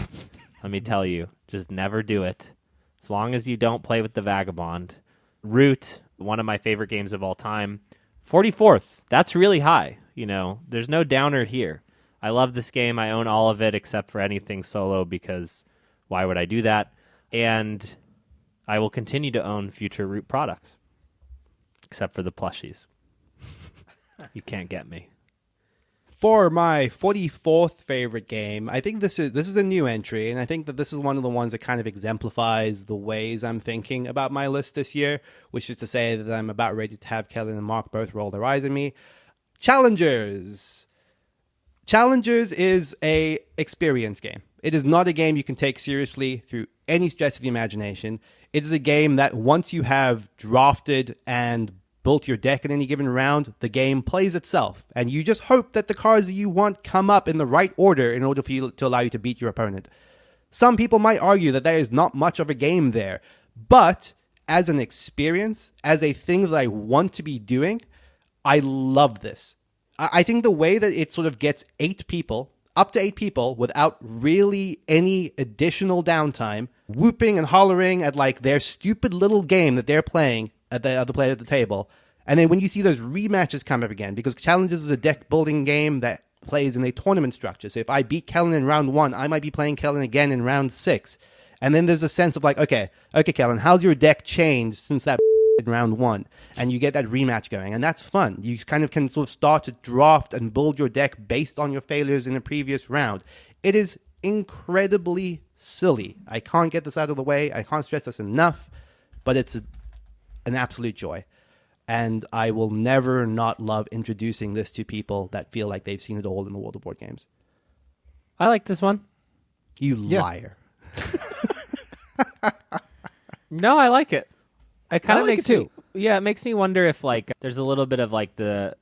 Let me tell you, just never do it. As long as you don't play with the Vagabond. Root, one of my favorite games of all time. 44th, that's really high. You know, there's no downer here. I love this game. I own all of it except for anything solo because why would I do that? And I will continue to own future Root products except for the plushies. You can't get me. For my 44th favorite game, I think this is a new entry, and I think that this is one of the ones that kind of exemplifies the ways I'm thinking about my list this year, which is to say that I'm about ready to have Kellen and Mark both roll their eyes at me. Challengers. Challengers is a experience game. It is not a game you can take seriously through any stretch of the imagination. It is a game that once you have drafted and built your deck in any given round, the game plays itself, and you just hope that the cards that you want come up in the right order in order for you to allow you to beat your opponent. Some people might argue that there is not much of a game there, but as an experience, as a thing that I want to be doing, I love this. I think the way that it sort of gets up to eight people, without really any additional downtime, whooping and hollering at like their stupid little game that they're playing at the other player at the table. And then when you see those rematches come up again, because Challenges is a deck building game that plays in a tournament structure. So if I beat Kellen in round 1, I might be playing Kellen again in round 6. And then there's a sense of like, okay, Kellen, how's your deck changed since that in round 1? And you get that rematch going, and that's fun. You kind of can sort of start to draft and build your deck based on your failures in a previous round. It is incredibly silly. I can't get this out of the way. I can't stress this enough, but it's an absolute joy. And I will never not love introducing this to people that feel like they've seen it all in the world of board games. I like this one. You liar. No, I like it. It kind I of like makes it too. It makes me wonder if like there's a little bit of like the,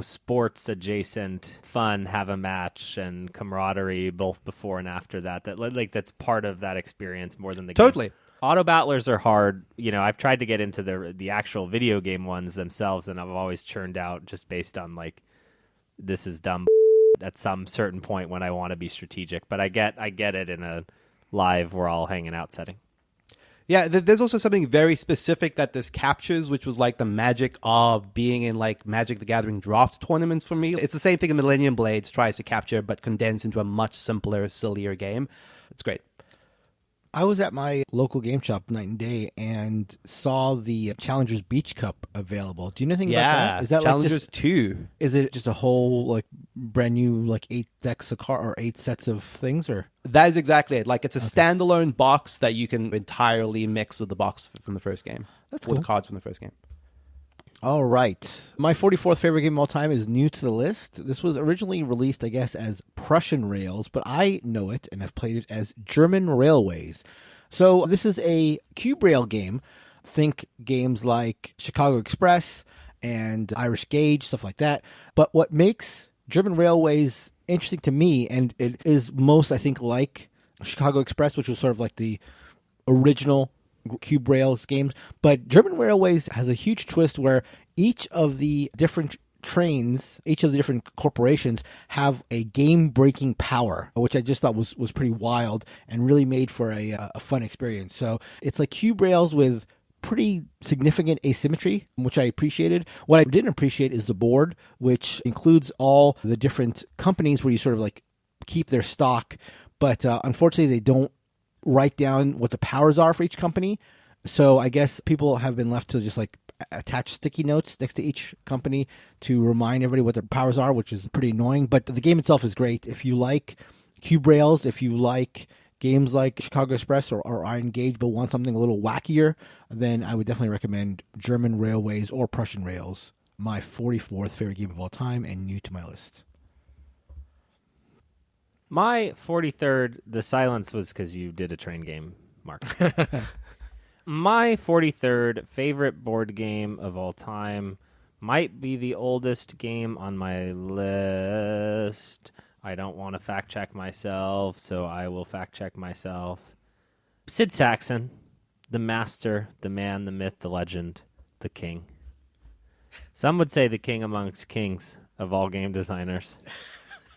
sports adjacent fun, have a match and camaraderie both before and after that like that's part of that experience more than the Totally. game. Auto battlers are hard. I've tried to get into the actual video game ones themselves, and I've always churned out just based on like, this is dumb at some certain point when I want to be strategic. But I get it in a live, we're all hanging out setting. Yeah, there's also something very specific that this captures, which was like the magic of being in like Magic the Gathering draft tournaments for me. It's the same thing Millennium Blades tries to capture, but condensed into a much simpler, sillier game. It's great. I was at my local game shop night and day and saw the Challengers Beach Cup available. Do you know anything about that? Is that Challengers like just 2. Is it just a whole like brand new like 8 decks of or 8 sets of things, or? That is exactly it. Like it's a standalone box that you can entirely mix with the box from the first game. That's with cool. the cards from the first game. All right. My 44th favorite game of all time is new to the list. This was originally released, I guess, as Prussian Rails, but I know it and have played it as German Railways. So this is a cube rail game. Think games like Chicago Express and Irish Gauge, stuff like that. But what makes German Railways interesting to me, and it is most, I think, like Chicago Express, which was sort of like the original Cube Rails games, but German Railways has a huge twist where each of the different trains, each of the different corporations have a game-breaking power, which I just thought was pretty wild and really made for a fun experience. So it's like Cube Rails with pretty significant asymmetry, which I appreciated. What I didn't appreciate is the board, which includes all the different companies where you sort of like keep their stock, but unfortunately they don't write down what the powers are for each company. So I guess people have been left to just like attach sticky notes next to each company to remind everybody what their powers are, which is pretty annoying. But the game itself is great. If you like Cube Rails, if you like games like Chicago Express or Iron Gauge but want something a little wackier, then I would definitely recommend German Railways or Prussian Rails, my 44th favorite game of all time and new to my list. My 43rd, the silence was because you did a train game, Mark. My 43rd favorite board game of all time might be the oldest game on my list. I don't want to fact check myself, so I will fact check myself. Sid Saxon, the master, the man, the myth, the legend, the king. Some would say the king amongst kings of all game designers.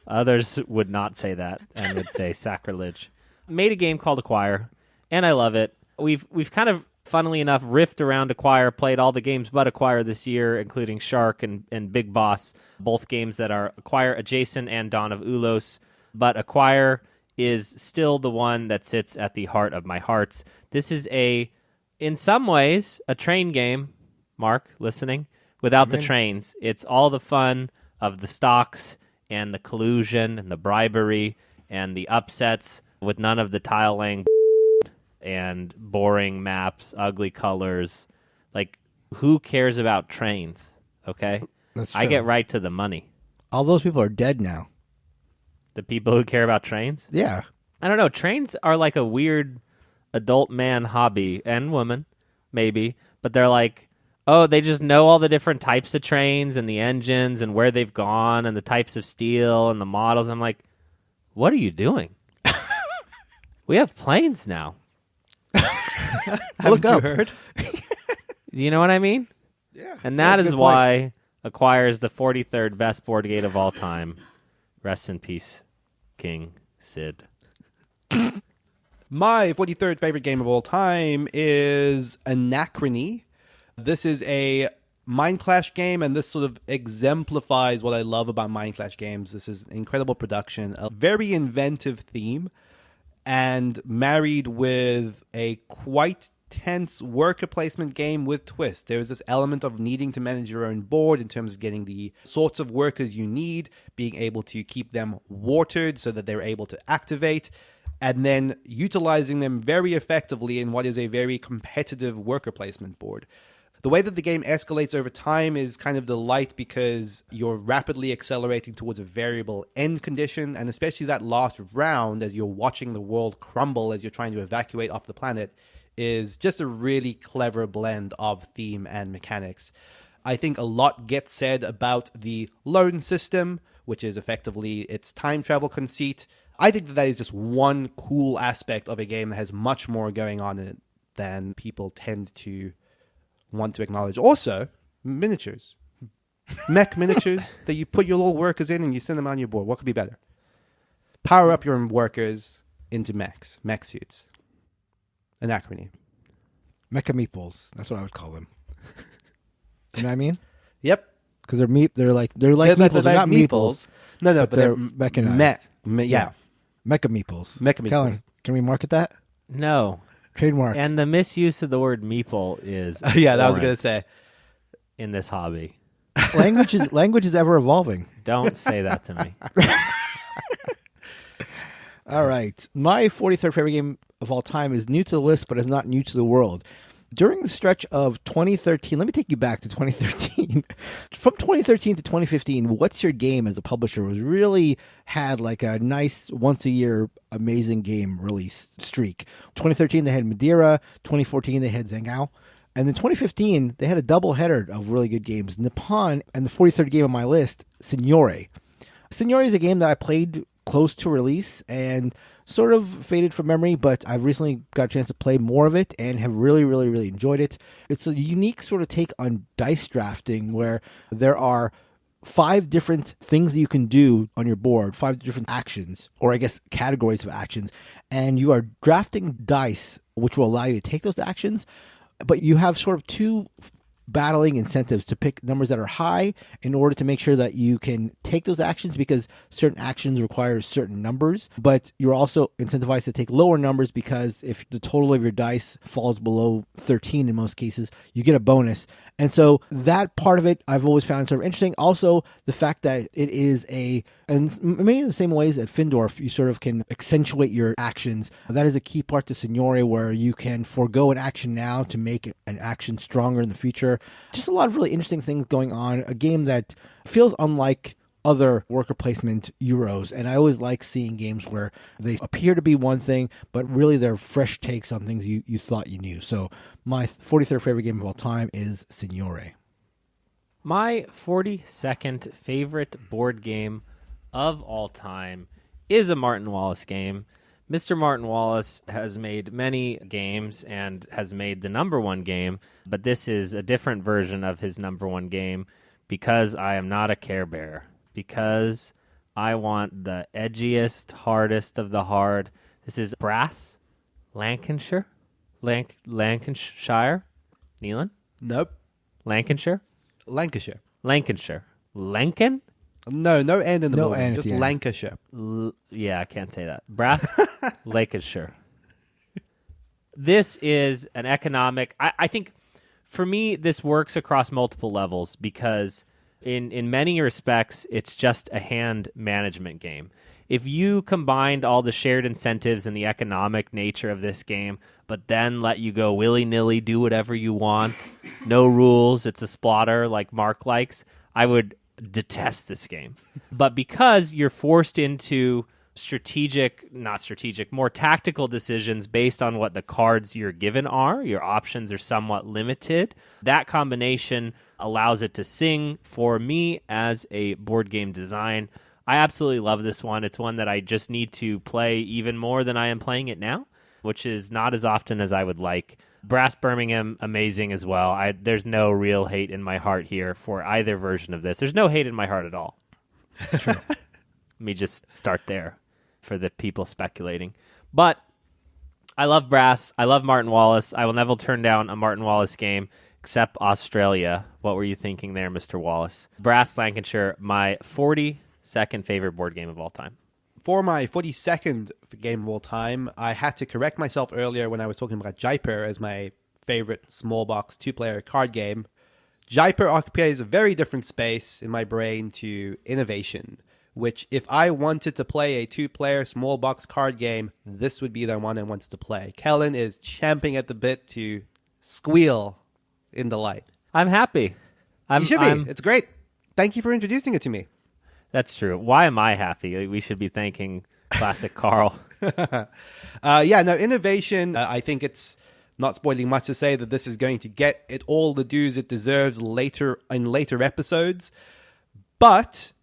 Others would not say that and would say sacrilege. Made a game called Acquire, and I love it. We've kind of, funnily enough, riffed around Acquire, played all the games but Acquire this year, including Shark and Big Boss, both games that are Acquire adjacent and Dawn of Ulos. But Acquire is still the one that sits at the heart of my hearts. This is in some ways, a train game, Mark, listening, without the trains. It's all the fun of the stocks and the collusion and the bribery and the upsets with none of the tile laying and boring maps, ugly colors. Like, who cares about trains? Okay? That's true. I get right to the money. All those people are dead now. The people who care about trains? Yeah. I don't know. Trains are like a weird adult man hobby, and woman, maybe, but they're like, oh, they just know all the different types of trains and the engines and where they've gone and the types of steel and the models. I'm like, what are you doing? We have planes now. Haven't you heard? Do you know what I mean? Yeah. And that that's a is good point. why acquires the 43rd best board game of all time. Rest in peace, King Sid. My 43rd favorite game of all time is Anachrony. This is a Mind Clash game, and this sort of exemplifies what I love about Mind Clash games. This is incredible production, a very inventive theme, and married with a quite tense worker placement game with twist. There's this element of needing to manage your own board in terms of getting the sorts of workers you need, being able to keep them watered so that they're able to activate, and then utilizing them very effectively in what is a very competitive worker placement board. The way that the game escalates over time is kind of delight because you're rapidly accelerating towards a variable end condition, and especially that last round as you're watching the world crumble as you're trying to evacuate off the planet is just a really clever blend of theme and mechanics. I think a lot gets said about the loan system, which is effectively its time travel conceit. I think that is just one cool aspect of a game that has much more going on in it than people tend to want to acknowledge. Also, miniatures. Mech miniatures that you put your little workers in and you send them on your board. What could be better? Power up your workers into mech suits. Anachrony. Mecha meeples. That's what I would call them. You know what I mean? Yep. Because they're like meeples. They're not meeples. No, but they're mechanized. Yeah. Mecha meeples. Mecha meeples. Kellen, can we market that? No. Trademark. And the misuse of the word meeple is Yeah, that was going to abhorrent say. in this hobby. Language is ever evolving. Don't say that to me. All right. My 43rd favorite game of all time is new to the list, but is not new to the world. During the stretch of 2013, let me take you back to 2013. From 2013 to 2015, What's Your Game as a publisher was really had like a nice once-a-year amazing game release streak. 2013, they had Madeira. 2014, they had Zhangao. And then 2015, they had a double header of really good games. Nippon, and the 43rd game on my list, Signorie. Signorie is a game that I played close to release and sort of faded from memory, but I've recently got a chance to play more of it and have really, really, really enjoyed it. It's a unique sort of take on dice drafting where there are 5 different things that you can do on your board, 5 different actions, or I guess categories of actions, and you are drafting dice which will allow you to take those actions, but you have sort of 2 battling incentives to pick numbers that are high in order to make sure that you can take those actions because certain actions require certain numbers, but you're also incentivized to take lower numbers because if the total of your dice falls below 13 in most cases, you get a bonus. And so that part of it I've always found sort of interesting. Also, the fact that it is and many of the same ways at Findorff, you sort of can accentuate your actions. That is a key part to Signorie where you can forego an action now to make an action stronger in the future. Just a lot of really interesting things going on. A game that feels unlike other worker placement Euros, and I always like seeing games where they appear to be one thing, but really they're fresh takes on things you thought you knew. So my 43rd favorite game of all time is Signorie. My 42nd favorite board game of all time is a Martin Wallace game. Mr. Martin Wallace has made many games and has made the number one game, but this is a different version of his number one game because I am not a Care Bear. Because I want the edgiest, hardest of the hard. This is Brass, Lancashire, Lancashire, Neilan? Nope. Lancashire? Lancashire. Lankan? No end in the No middle. end at Just the end. Lancashire. Yeah, I can't say that. Brass, Lancashire. This is an economic... I think, for me, this works across multiple levels because... In many respects, it's just a hand management game. If you combined all the shared incentives and the economic nature of this game, but then let you go willy-nilly, do whatever you want, no rules, it's a splatter like Mark likes, I would detest this game. But because you're forced into more tactical decisions based on what the cards you're given are, your options are somewhat limited, that combination allows it to sing for me as a board game design. I absolutely love this one. It's one that I just need to play even more than I am playing it now, which is not as often as I would like. Brass Birmingham, amazing as well. There's no real hate in my heart here for either version of this. There's no hate in my heart at all. True. Let me just start there for the people speculating. But I love Brass. I love Martin Wallace. I will never turn down a Martin Wallace game except Australia. What were you thinking there, Mr. Wallace? Brass Lancashire, my 42nd favorite board game of all time. For my 42nd game of all time, I had to correct myself earlier when I was talking about Jaipur as my favorite small box 2-player card game. Jaipur occupies a very different space in my brain to Innovation, which if I wanted to play a 2-player small box card game, this would be the one I wanted to play. Kellen is champing at the bit to squeal in delight. I'm happy. You should be. It's great. Thank you for introducing it to me. That's true. Why am I happy? We should be thanking Classic Carl. Innovation, I think it's not spoiling much to say that this is going to get it all the dues it deserves later episodes. But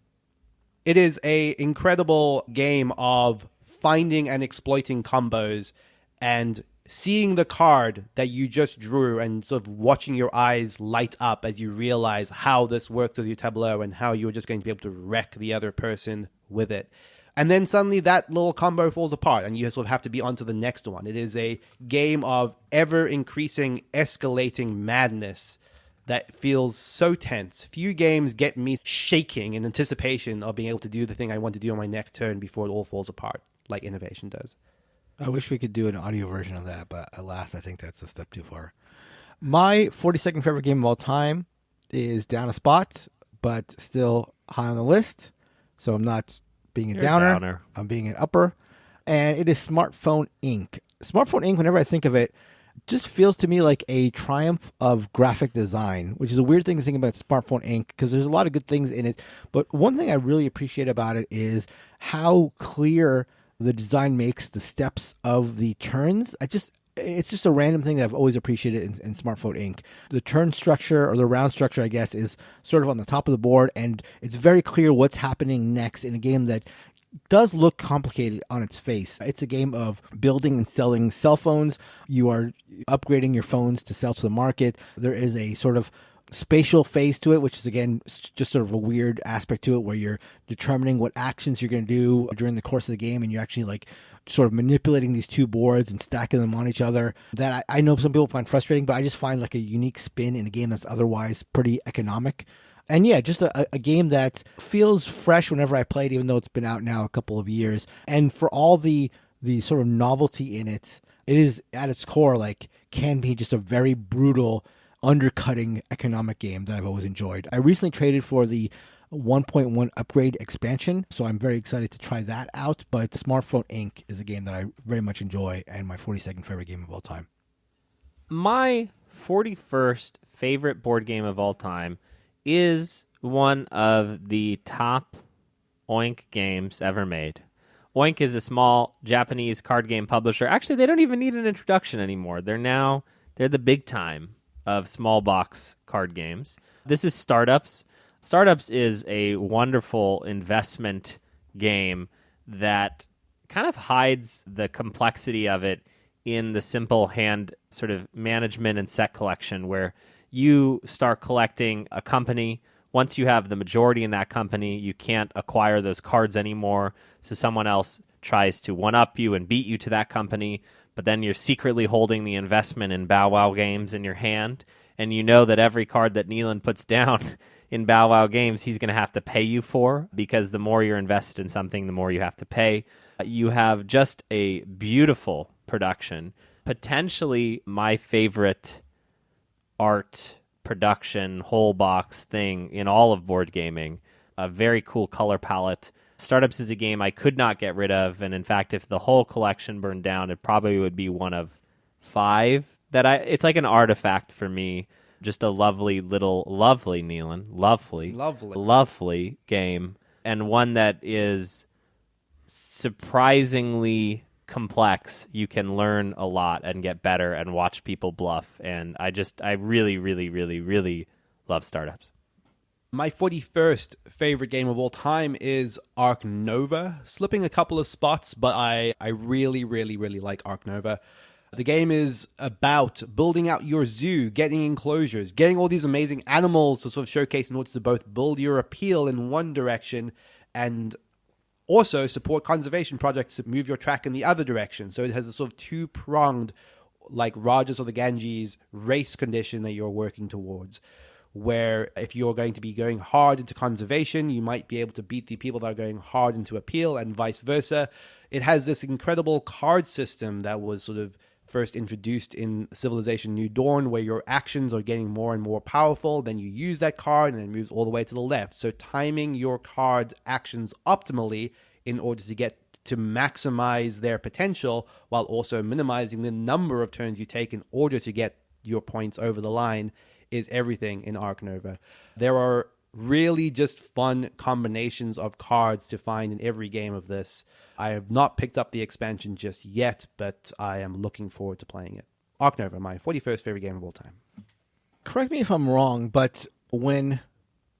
it is a incredible game of finding and exploiting combos and seeing the card that you just drew and sort of watching your eyes light up as you realize how this works with your tableau and how you're just going to be able to wreck the other person with it. And then suddenly that little combo falls apart and you sort of have to be on to the next one. It is a game of ever-increasing, escalating madness that feels so tense. Few games get me shaking in anticipation of being able to do the thing I want to do on my next turn before it all falls apart, like Innovation does. I wish we could do an audio version of that, but alas, I think that's a step too far. My 42nd favorite game of all time is down a spot, but still high on the list. So I'm not being a downer. I'm being an upper. And it is Smartphone Inc. Smartphone Inc., whenever I think of it, just feels to me like a triumph of graphic design, which is a weird thing to think about Smartphone Inc. because there's a lot of good things in it. But one thing I really appreciate about it is how clear the design makes the steps of the turns. It's just a random thing that I've always appreciated in Smartphone Inc. The turn structure, or the round structure, I guess, is sort of on the top of the board, and it's very clear what's happening next in a game that does look complicated on its face. It's a game of building and selling cell phones. You are upgrading your phones to sell to the market. There is a sort of spatial phase to it, which is, again, just sort of a weird aspect to it where you're determining what actions you're going to do during the course of the game, and you're actually like sort of manipulating these two boards and stacking them on each other. That I know some people find frustrating, but I just find like a unique spin in a game that's otherwise pretty economic. And yeah, just a game that feels fresh whenever I play it, even though it's been out now a couple of years. And for all the sort of novelty in it, it is at its core like can be just a very brutal, undercutting economic game that I've always enjoyed. I recently traded for the 1.1 upgrade expansion, so I'm very excited to try that out. But Smartphone Inc. is a game that I very much enjoy and my 42nd favorite game of all time. My 41st favorite board game of all time is one of the top Oink games ever made. Oink is a small Japanese card game publisher. Actually, they don't even need an introduction anymore. They're the big time of small box card games. This is Startups. Startups is a wonderful investment game that kind of hides the complexity of it in the simple hand sort of management and set collection, where you start collecting a company. Once you have the majority in that company, you can't acquire those cards anymore. So someone else tries to one-up you and beat you to that company, but then you're secretly holding the investment in Bow Wow Games in your hand, and you know that every card that Neilan puts down in Bow Wow Games, he's going to have to pay you for, because the more you're invested in something, the more you have to pay. You have just a beautiful production, potentially my favorite art production whole box thing in all of board gaming. A very cool color palette. Startups is a game I could not get rid of, and in fact, if the whole collection burned down, it probably would be one of 5 that it's like an artifact for me. Just a lovely Neilan, lovely game, and one that is surprisingly complex. You can learn a lot and get better and watch people bluff, and I really, really, really, really love Startups. My 41st favorite game of all time is Ark Nova. Slipping a couple of spots, but I really, really, really like Ark Nova. The game is about building out your zoo, getting enclosures, getting all these amazing animals to sort of showcase in order to both build your appeal in one direction and also support conservation projects to move your track in the other direction. So it has a sort of two-pronged, like Rajas of the Ganges race condition that you're working towards, where if you're going to be going hard into conservation, you might be able to beat the people that are going hard into appeal and vice versa. It has this incredible card system that was sort of first introduced in Civilization New Dawn, where your actions are getting more and more powerful. Then you use that card and it moves all the way to the left. So timing your card's actions optimally in order to get to maximize their potential while also minimizing the number of turns you take in order to get your points over the line is everything in Ark Nova. There are really just fun combinations of cards to find in every game of this. I have not picked up the expansion just yet, but I am looking forward to playing it. Ark Nova, my 41st favorite game of all time. Correct me if I'm wrong, but when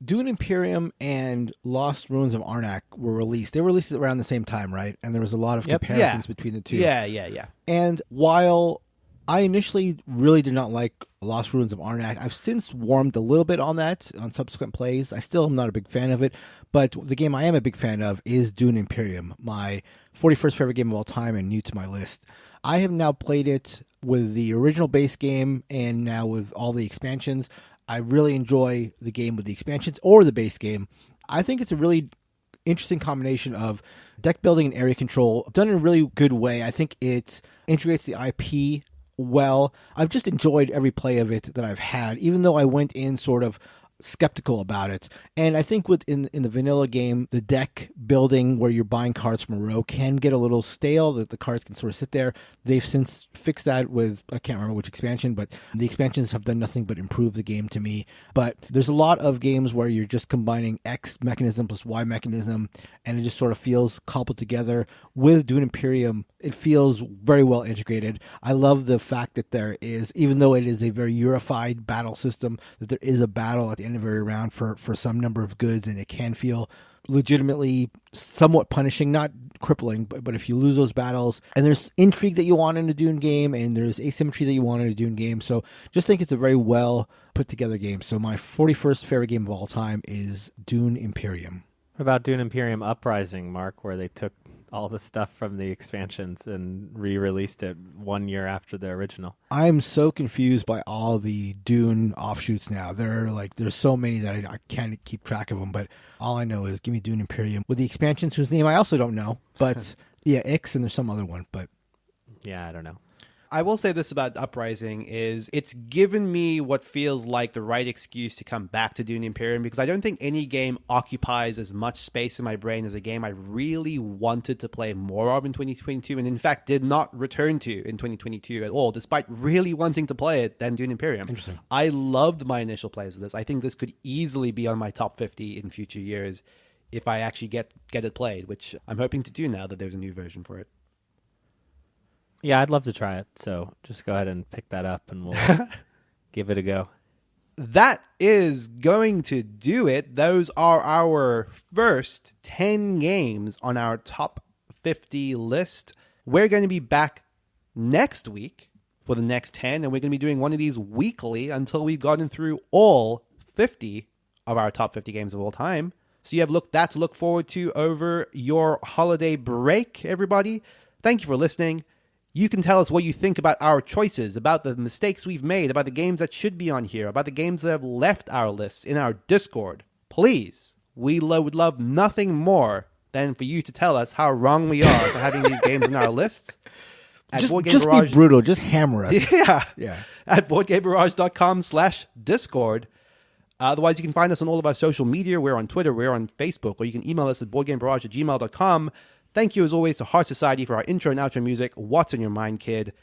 Dune Imperium and Lost Ruins of Arnak were released, they were released around the same time, right? And there was a lot of comparisons between the two. Yeah. And while I initially really did not like Lost Ruins of Arnak, I've since warmed a little bit on that on subsequent plays. I still am not a big fan of it, but the game I am a big fan of is Dune Imperium, my 41st favorite game of all time and new to my list. I have now played it with the original base game and now with all the expansions. I really enjoy the game with the expansions or the base game. I think it's a really interesting combination of deck building and area control done in a really good way. I think it integrates the IP well. I've just enjoyed every play of it that I've had, even though I went in sort of skeptical about it. And I think in the vanilla game, the deck building where you're buying cards from a row can get a little stale, that the cards can sort of sit there. They've since fixed that with, I can't remember which expansion, but the expansions have done nothing but improve the game to me. But there's a lot of games where you're just combining X mechanism plus Y mechanism, and it just sort of feels cobbled together. With Dune Imperium, it feels very well integrated. I love the fact that there is, even though it is a very unified battle system, that there is a battle at the end of every round for some number of goods, and it can feel legitimately somewhat punishing, not crippling, but if you lose those battles, and there's intrigue that you want in a Dune game, and there's asymmetry that you want in a Dune game. So just think it's a very well put together game. So my 41st favorite game of all time is Dune Imperium. What about Dune Imperium Uprising, Mark, where they took all the stuff from the expansions and re-released it 1 year after the original? I'm so confused by all the Dune offshoots now. There's so many that I can't keep track of them, but all I know is give me Dune Imperium with the expansions whose name I also don't know, but yeah, Ix, and there's some other one, but yeah, I don't know. I will say this about Uprising is it's given me what feels like the right excuse to come back to Dune Imperium, because I don't think any game occupies as much space in my brain as a game I really wanted to play more of in 2022, and in fact did not return to in 2022 at all, despite really wanting to play it than Dune Imperium. Interesting. I loved my initial plays of this. I think this could easily be on my top 50 in future years if I actually get it played, which I'm hoping to do now that there's a new version for it. Yeah, I'd love to try it, so just go ahead and pick that up and we'll give it a go. That is going to do it. Those are our first 10 games on our top 50 list. We're going to be back next week for the next 10, and we're going to be doing one of these weekly until we've gotten through all 50 of our top 50 games of all time. So you have that to look forward to over your holiday break, everybody. Thank you for listening. You can tell us what you think about our choices, about the mistakes we've made, about the games that should be on here, about the games that have left our lists in our Discord. Please, we would love nothing more than for you to tell us how wrong we are for having these games in our lists. Just be brutal. Just hammer us. Yeah. At BoardGameBarrage.com/Discord. Otherwise, you can find us on all of our social media. We're on Twitter. We're on Facebook. Or you can email us at BoardGameBarrage@gmail.com. Thank you, as always, to Heart Society for our intro and outro music. What's on your mind, kid?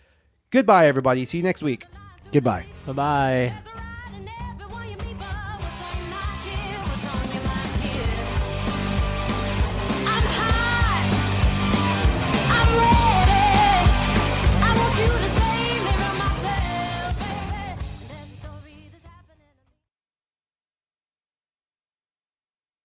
Goodbye, everybody. See you next week. Goodbye. Bye-bye.